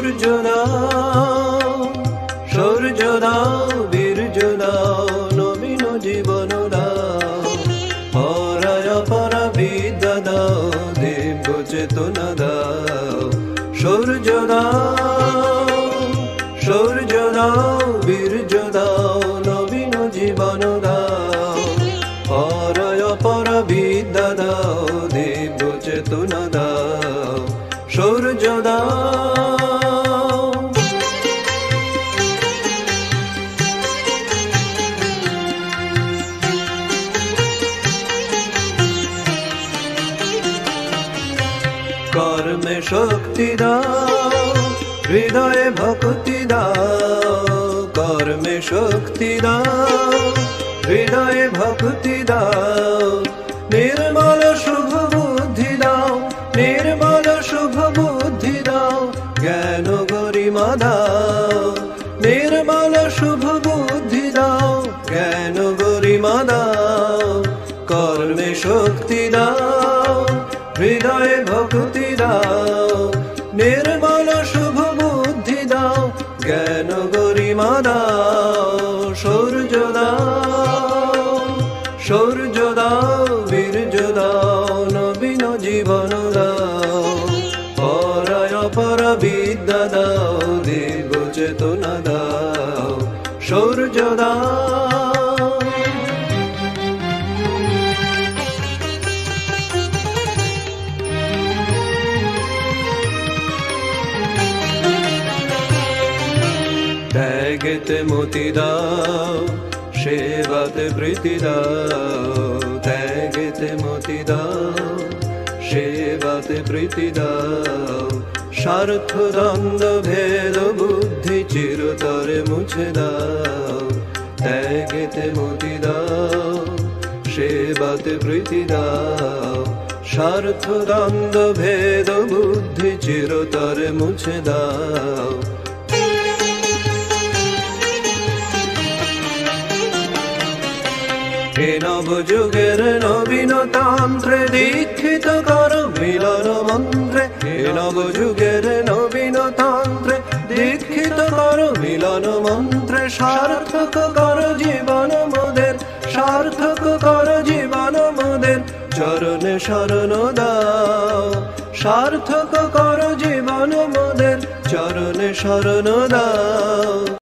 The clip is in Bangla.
সূর্য দাও, সূর্য দাও, বীর্য দাও, নবীন জীবন দাও, পরায় পরা বিদ্যা দাও, দিব্য চেতনা দাও। সূর্য দাও, সূর্য দাও, বীর্য দাও, নবীন জীবন দাও, পরায় পরা বিদ্যা দাও, দিব্য চেতনা দাও। সূর্য দাও, কর্মে শক্তি দাও, হৃদয়ে ভক্তি দাও, কর্মে শক্তি দাও, হৃদয়ে ভক্তি দাও, নির্মল শুভ বুদ্ধি দাও, নির্মল শুভ বুদ্ধি দাও, জ্ঞান গরিমা দাও, নির্মল শুভ বুদ্ধি দাও, জ্ঞান গরিমা দাও। কর্মে শক্তি দাও, হৃদয়ে ভক্তি দাও, নির্মল শুভ বুদ্ধি দাও, জ্ঞান গরিমা দাও। সূর্য দাও, সূর্য দাও, বীর্য দাও, নবীন জীবন দাও, পরায় পরা বিদ্যা দাও, দিব্য চেতনা দাও। সূর্য দাও, ত্যাগেতে মতি দাও, সেবাতে প্রীতি দাও, ত্যাগেতে মতি দাও, সেবাতে প্রীতি দাও, স্বার্থ দ্বন্দ্ব ভেদ বুদ্ধি চিরতরে মুছে দাও। ত্যাগেতে মতি দাও, সেবাতে প্রীতি দাও, স্বার্থ দ্বন্দ্ব ভেদ বুদ্ধি চিরতরে মুছে দাও। হে নবযুগের নবীন তন্ত্রে দীক্ষিত কর মিলন মন্ত্রে, হে নবযুগের নবীন তন্ত্রে দীক্ষিত কর মিলন মন্ত্রে, সার্থক কর জীবন মোদের, সার্থক কর জীবন মোদের, চরণে শরণ দাও, সার্থক কর জীবন মোদের, চরণে শরণ দাও।